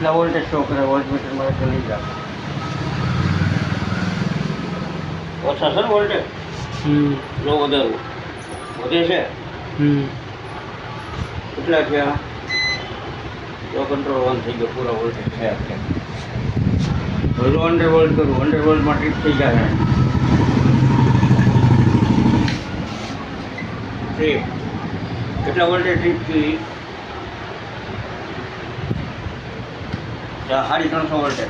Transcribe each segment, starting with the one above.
કેટલા voltage show કરે વોલ્ટમીટરમાં એટલે લઈ જાય ઓછા સર વોલ્ટેજ લો વધારવું વધે છે કેટલા છે લો કંટ્રોલ ઓન થઈ ગયો પૂરા વોલ્ટેજ છે અત્યારે 100 વોલ્ટ કરું 100 વોલ્ટમાં ટ્રીપ થઈ જાય ટ્રીપ કેટલા વોલ્ટેજ ટ્રીપ થઈ 350 વોલ્ટેજ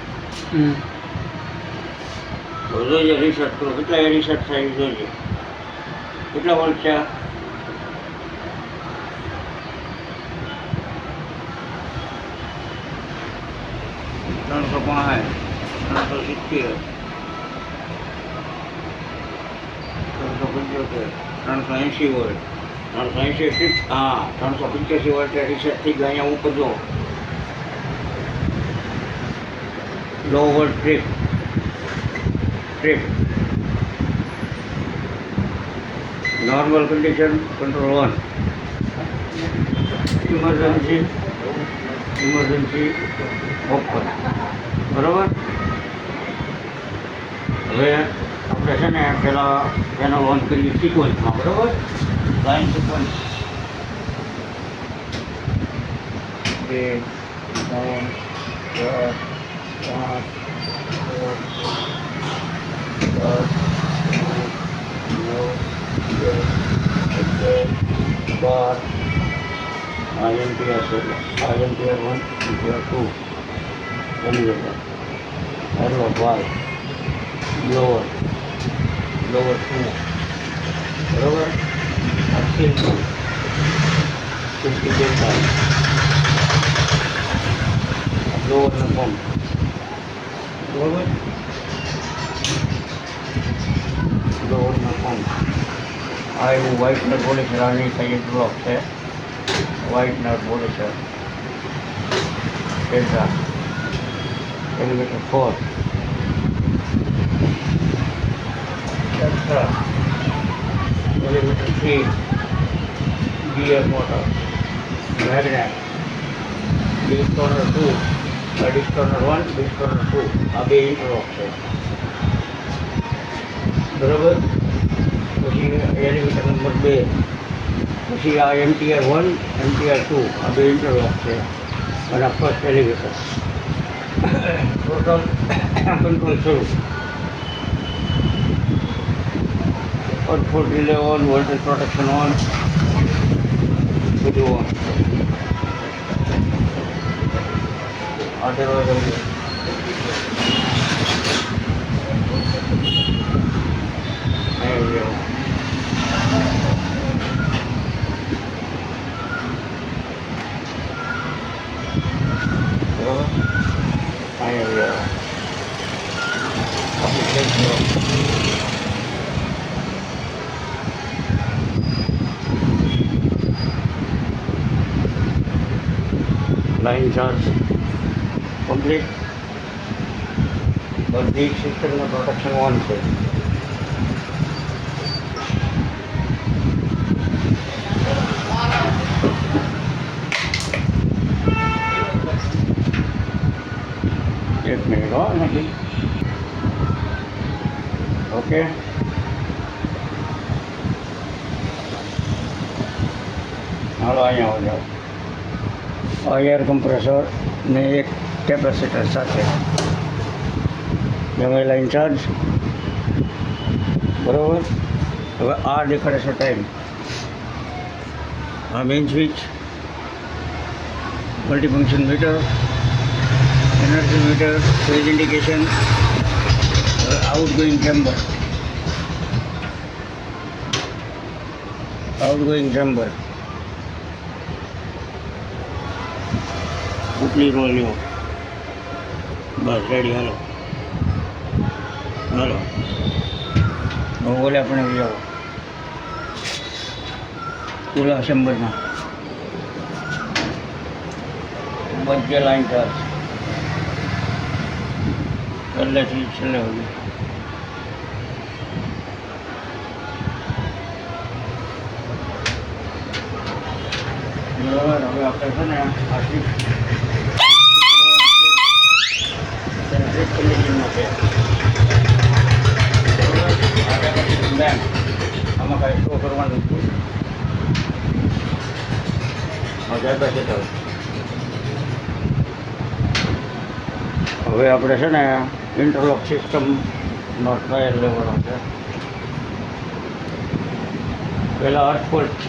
જોઈએ રિસર્ચ કરો કેટલા એ રિસર્ચ થાય જોઈએ કેટલા વોલ્ટ છે 350 370 375 વોલ્ટ 380 હા 385 વોલ્ટ રિસર્ચ થઈ ગયા અહીંયા ઉપર જો લો volt trip normal condition control on emergency open બરાબર હવે આપણે છે ને પહેલાં ચેનલ ઓન કરીએ સિક્વન્સમાં બરાબર line sequence 2 3 4 5 IMPR 1 IMPR 2 elevator airlock valve lower 2 બરાબર અક્ષીલ 50 delta lower ના પંપ બરાબર lower ના પંપ આ એવું વ્હાઇટ નટ બોલે છે આની સાઈડ બ્લોક છે વ્હાઇટ નટ બોલે છે delta elevator 4 extra elevator 3 gear motor magnet destoner 2 destoner 1 destoner 2 આ બે ઇન્ટરલોક છે બરાબર પછી એલિવેટર નંબર 2 પછી આ MTR 1 MTR 2 આ બે ઇન્ટરલોક છે અને આ ફર્સ્ટ એલિવેટર ટોટલ કંટ્રોલ શરૂ output relay on voltage protection on બધું ઓન લાઈન ચાર્જ કમ્પ્લીટ બધી સિસ્ટમનું પ્રોટેક્શન ઓન છે એક મિનિટ હો નથી ઓકે હાલો અહીંયા આવો જાઓ એર કમ્પ્રેસર ને એક કેપેસિટર સાથે જમેલા ઇન્ચાર્જ બરાબર હવે આ દેખાડે છે ટાઈમ આ main switch multifunction meter energy meter phase indication outgoing chamber ઉપલી રોલ લ્યો બસ રેડી હાલો બોલે આપણે જાઓ પૂરા ચેમ્બરમાં બધે લાઈન ચાર્જ પહેલેથી છેલ્લે સુધી બરાબર હવે આપણે છે ને આ ટ્રીપ કન્ડિશનમાં છે. બેંક આમાં કાંઈ શો કરવાનું નથી. કેપેસિટર હવે આપણે છે ને ઇન્ટરલોક સિસ્ટમનો ટ્રાયલ લેવાનો છે. પહેલાં અર્થફોલ્ટ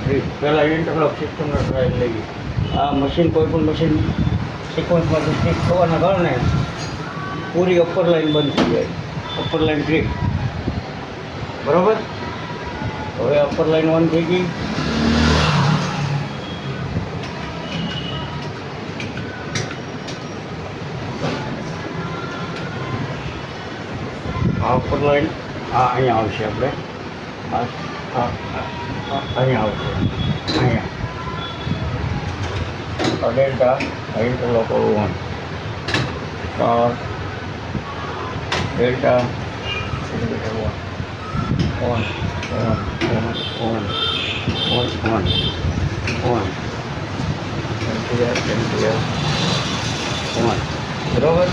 ટ્રીપ પહેલાં ઇન્ટરલોક સિસ્ટમનો ટ્રાયલ લઈએ. આ મશીન કોઈ પણ મશીન સિક્વન્સમાંથી ટ્રીપ થવાના કારણે પૂરી અપર લાઇન બંધ થઈ જાય. અપર લાઇન ટ્રીપ બરાબર. હવે અપર લાઇન ઓન થઈ ગઈ. આ અપર લાઇન અહીંયા આવશે. આપણે અહીંયા આવશે. અહીંયા delta interlock on star delta on બરાબર.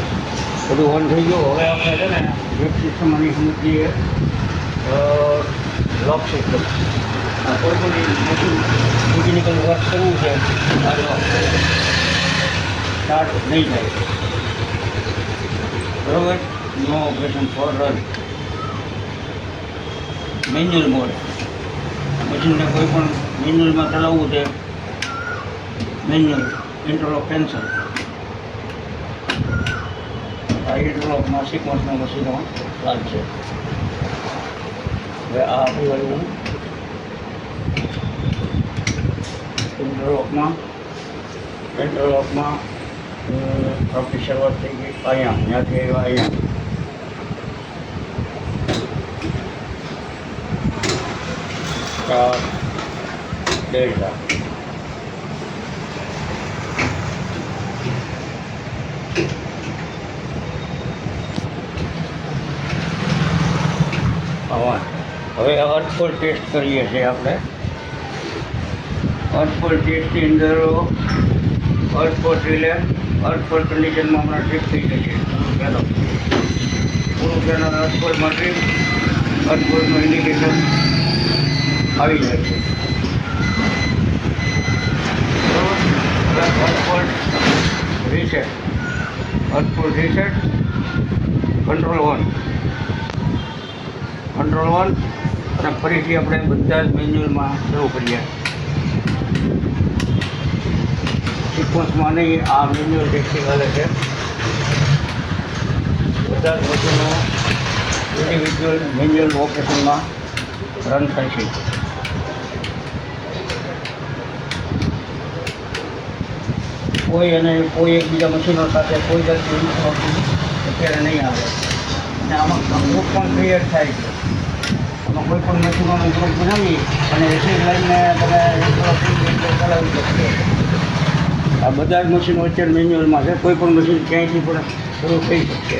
બધું ઓન થઈ ગયું. હવે આપણે છે ને એક સિસ્ટમ આની સમજીએ લોક સિસ્ટમ. કોઈ પણ મશીન મિકેનિકલ વર્ક કરવું છે આ લોક સ્ટાર્ટ નહીં થાય. બરાબર. No operation for run manual mode. મશીનને કોઈ પણ મેન્યુઅલમાં ચલાવવું છે. Manual interlock cancel. આ ઇન્ટરલોકમાં સિક્વન્સના મશીનો ચાલશે. હવે આ આપણી વાળું ઇન્ટરલોકમાં આપણી શરૂઆત થઈ ગઈ અહીંયા. ત્યાંથી આવ્યા અહીંયા. સ્ટાર ડેલ્ટા હવે અર્થફોલ ટેસ્ટ કરીએ છીએ આપણે. અર્થફોલ ટેસ્ટની અંદર અર્થફોલ રિલે અર્થફોલ કન્ડિશનમાં હમણાં ટ્રીપ થઈ જશે. પૂરું પેનલ અર્થફોલમાં ટ્રીપ અર્થફોલનું ઇન્ડિકેટર આવી જાય છે. અર્થફોલ રીસેટ કંટ્રોલ ઓન અને ફરીથી આપણે બધા જ મેન્યુઅલમાં શરૂ કરીએ. સિક્વન્સમાં નહીં, આ મેન્યુઅલ ટેસ્ટિંગ હાલે છે. બધા જ મશીનો ઇન્ડિવિજ્યુઅલ મેન્યુઅલ ઓપરેશનમાં રન થાય છે. કોઈ એકબીજા મશીનો સાથે કોઈ જાતની ઇન્ફોર્મેશન અત્યારે નહીં આવે. અને આમાં ગ્રુપ પણ ક્રિએટ થાય છે. આમાં કોઈ પણ મશીનોનું ગ્રુપ બનાવી અને એસી લાઈનને તમે ચલાવી શકીએ. આ બધા જ મશીનો અત્યારે મેન્યુઅલમાં છે. કોઈ પણ મશીન ક્યાંયથી પણ શરૂ થઈ શકશે.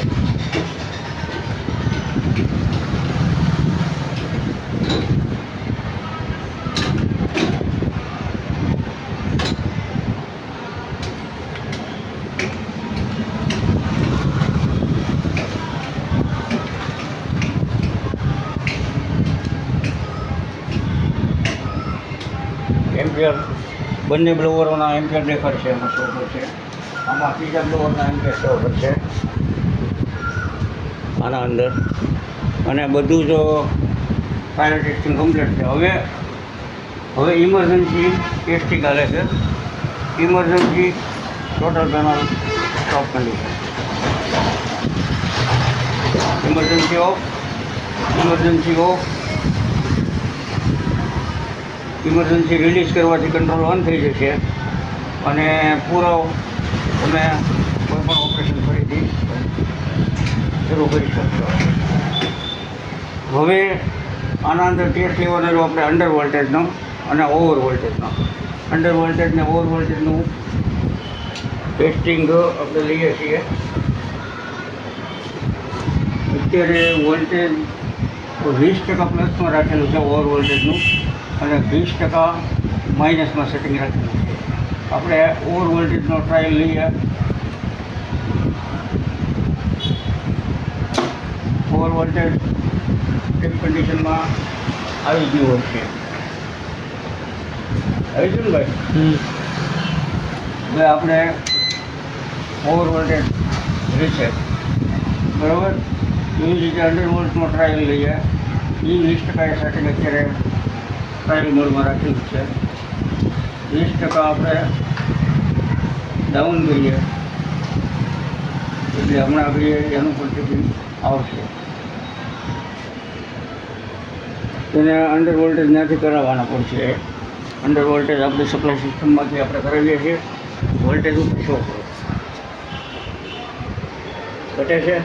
એમ્પિયર બંને બ્લોવરોના એમ્પિયર દેખાડશે. એમાં શો કરશે. આમાં ત્રીજા બ્લોવરના એમ્પિયર શો કરશે આના અંદર. અને બધું જ ફાયર ટેસ્ટિંગ કમ્પ્લીટ છે. હવે ઇમરજન્સી ટેસ્ટિંગ હાલે છે. Emergency total panel stop condition. Emergency of emergency release કરવાથી કંટ્રોલ ઓન થઈ જશે અને પૂરો તમે કોઈપણ ઓપરેશન ફરીથી શરૂ કરી શકશો. હવે આના અંદર ટેસ્ટ લેવાનો આપણે અંડર વોલ્ટેજનો અને ઓવર વોલ્ટેજનો. અંડર વોલ્ટેજ ને ઓવર વોલ્ટેજનું ટેસ્ટિંગ આપણે લઈએ છીએ. અત્યારે વોલ્ટેજ 20% પ્લસમાં રાખેલું છે ઓવર વોલ્ટેજનું અને 20% માઇનસમાં સેટિંગ રાખેલું છે. આપણે ઓવર વોલ્ટેજનો ટ્રાયલ લઈએ. વોલ્ટેજ ડીપ કન્ડિશનમાં આવી ગયું હોય છે. આવી ગયું ને ભાઈ? હવે આપણે ઓવર વોલ્ટેજ રીસેટ બરાબર એવી રીતે 100 વોલ્ટનો ટ્રાયલ લઈએ. એ 20% સાથે અત્યારે ટ્રાયલ મોડમાં રાખેલું છે. 20% આપણે ડાઉન કરીએ એટલે હમણાં આગળ એનું પણ આવશે. તેને અંડર વોલ્ટેજ ત્યાંથી કરાવવાના પડશે. અંડર વોલ્ટેજ આપણી સપ્લાય સિસ્ટમમાંથી આપણે કરાવીએ છીએ. વોલ્ટેજ ઉપર શો કરો ઘટે છે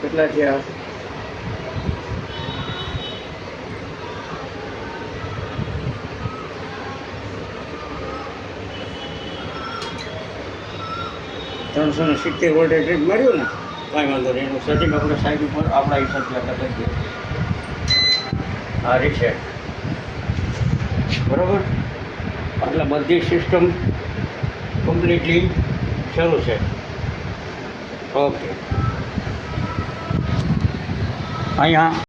કેટલા છે આ? $370 વોલ્ટેજ રેટ માર્યું ને કાંઈ વાંધો નહીં. એનું સેટિંગ આપણે સાઈડ ઉપર આપણા હિસાબથી આપણે કરી દઈએ. આ રીસેટ બરાબર એટલે બધી સિસ્ટમ કમ્પ્લીટલી શરૂ છે. ઓકે અહીંયા